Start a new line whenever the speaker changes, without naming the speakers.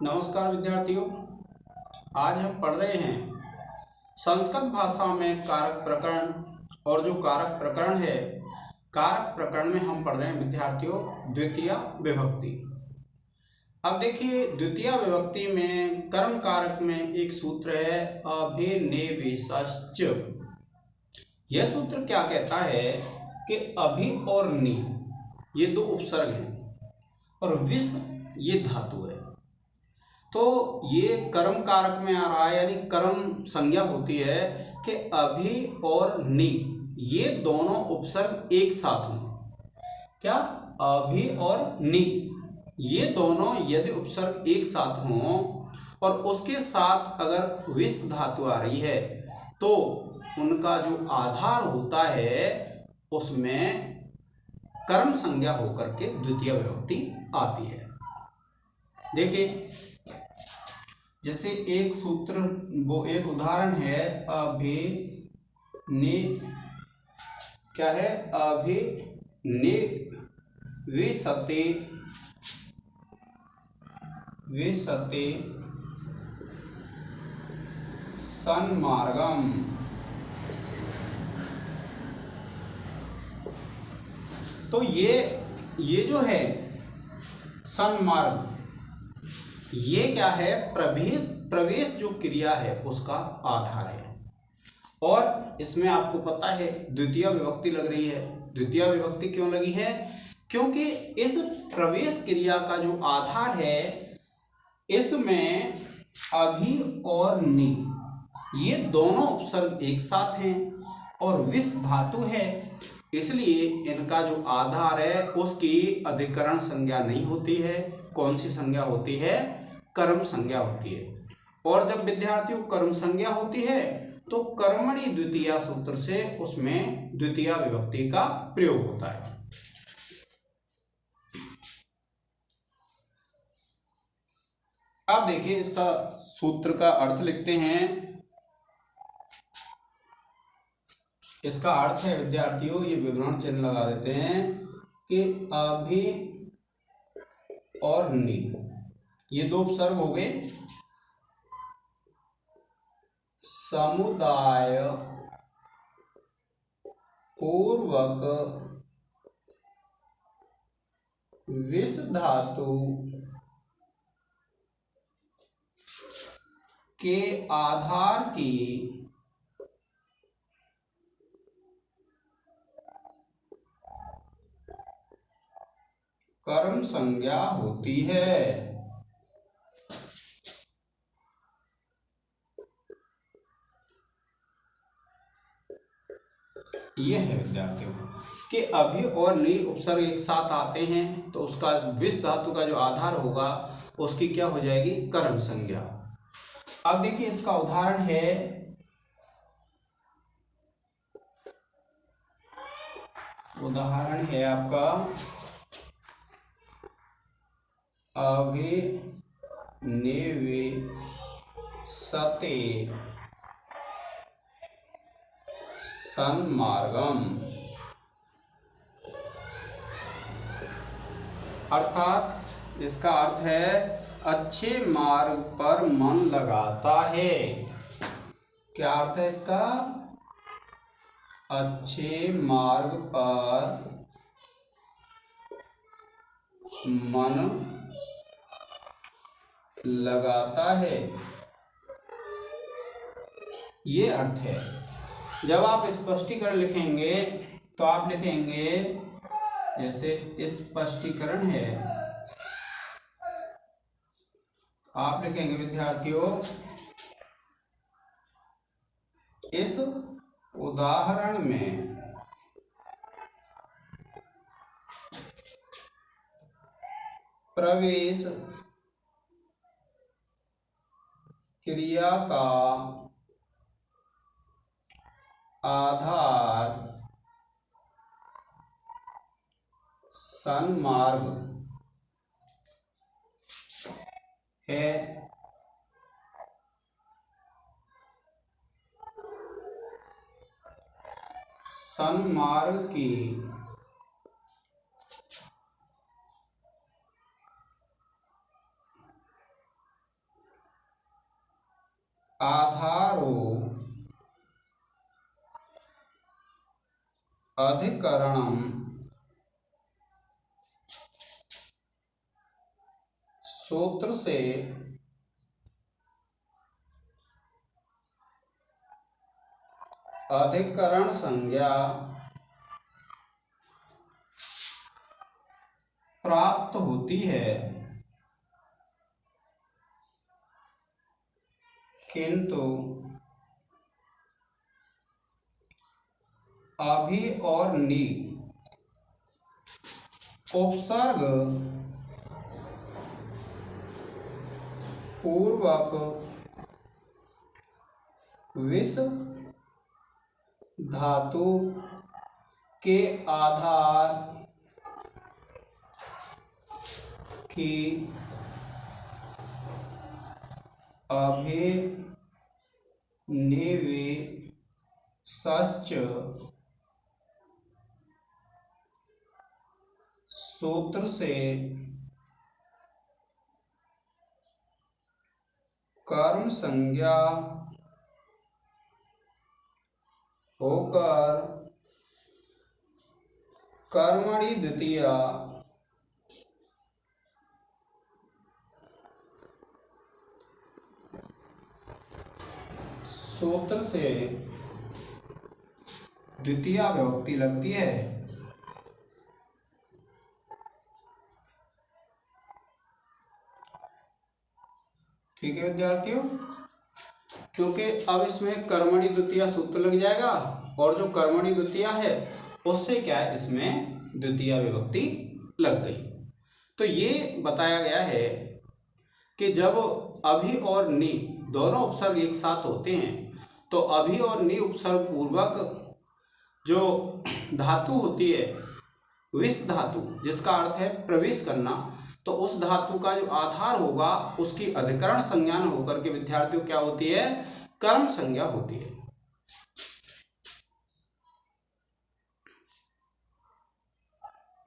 नमस्कार विद्यार्थियों। आज हम पढ़ रहे हैं संस्कृत भाषा में कारक प्रकरण। और जो कारक प्रकरण है, कारक प्रकरण में हम पढ़ रहे हैं विद्यार्थियों द्वितीय विभक्ति। अब देखिए, द्वितीय विभक्ति में कर्म कारक में एक सूत्र है अभिनिवेशश्च। यह सूत्र क्या कहता है कि अभि और नि ये दो उपसर्ग हैं और विस ये धातु है। तो ये कर्म कारक में आ रहा है, यानी कर्म संज्ञा होती है कि अभि और नि ये दोनों उपसर्ग एक साथ हों। क्या? अभि और नि ये दोनों यदि उपसर्ग एक साथ हों और उसके साथ अगर विस धातु आ रही है तो उनका जो आधार होता है उसमें कर्म संज्ञा होकर के द्वितीय विभक्ति आती है। देखिए, जैसे एक सूत्र, वो एक उदाहरण है क्या है? अभिनिवेशते सन्मार्गम। तो ये जो है सन्मार्ग, ये क्या है? प्रवेश जो क्रिया है उसका आधार है। और इसमें आपको पता है द्वितीय विभक्ति लग रही है। द्वितीय विभक्ति क्यों लगी है? क्योंकि इस प्रवेश क्रिया का जो आधार है इसमें अभि और नि ये दोनों उपसर्ग एक साथ हैं और विस धातु है, इसलिए इनका जो आधार है उसकी अधिकरण संज्ञा नहीं होती है। कौन सी संज्ञा होती है? कर्म संज्ञा होती है। और जब विद्यार्थियों कर्म संज्ञा होती है तो कर्मणि द्वितीया सूत्र से उसमें द्वितीय विभक्ति का प्रयोग होता है। अब देखिए, इसका सूत्र का अर्थ लिखते हैं। इसका अर्थ है विद्यार्थियों, ये विवरण चिन्ह लगा देते हैं कि अभि और नि ये दो उपसर्ग हो गए। समुदाय पूर्वक विस धातु के आधार की कर्म संज्ञा होती है। यह है विद्यार्थियों कि अभि और नि उपसर्ग एक साथ आते हैं तो उसका विस धातु का जो आधार होगा उसकी क्या हो जाएगी? कर्म संज्ञा। अब देखिए, इसका उदाहरण है आपका अभिनिवेशते सन्मार्गम। अर्थात इसका अर्थ है अच्छे मार्ग पर मन लगाता है। क्या अर्थ है इसका? अच्छे मार्ग पर मन लगाता है, ये अर्थ है। जब आप स्पष्टीकरण लिखेंगे तो आप लिखेंगे, जैसे स्पष्टीकरण है, आप लिखेंगे विद्यार्थियों, इस उदाहरण में प्रवेश क्रिया का आधार सन्मार्ग है। सन्मार्ग की आधारो अधिकरणम सूत्र से अधिकरण संज्ञा प्राप्त होती है, किंतु अभि और नि उपसर्ग पूर्वक विष धातु के आधार की अभिनिवेशश्च सूत्र से कर्म संज्ञा होकर कर्मणि द्वितीया सूत्र से द्वितीया विभक्ति लगती है। ठीक है विद्यार्थियों, क्योंकि अब इसमें कर्मणि द्वितीया सूत्र लग जाएगा और जो कर्मणि द्वितीया है उससे क्या है, इसमें द्वितीया विभक्ति लग गई। तो ये बताया गया है कि जब अभि और नि दोनों उपसर्ग एक साथ होते हैं तो अभि और नि उपसर्ग पूर्वक जो धातु होती है विष धातु, जिसका अर्थ है प्रवेश करना, तो उस धातु का जो आधार होगा उसकी अधिकरण संज्ञा न होकर के विद्यार्थियों क्या होती है, कर्म संज्ञा होती है।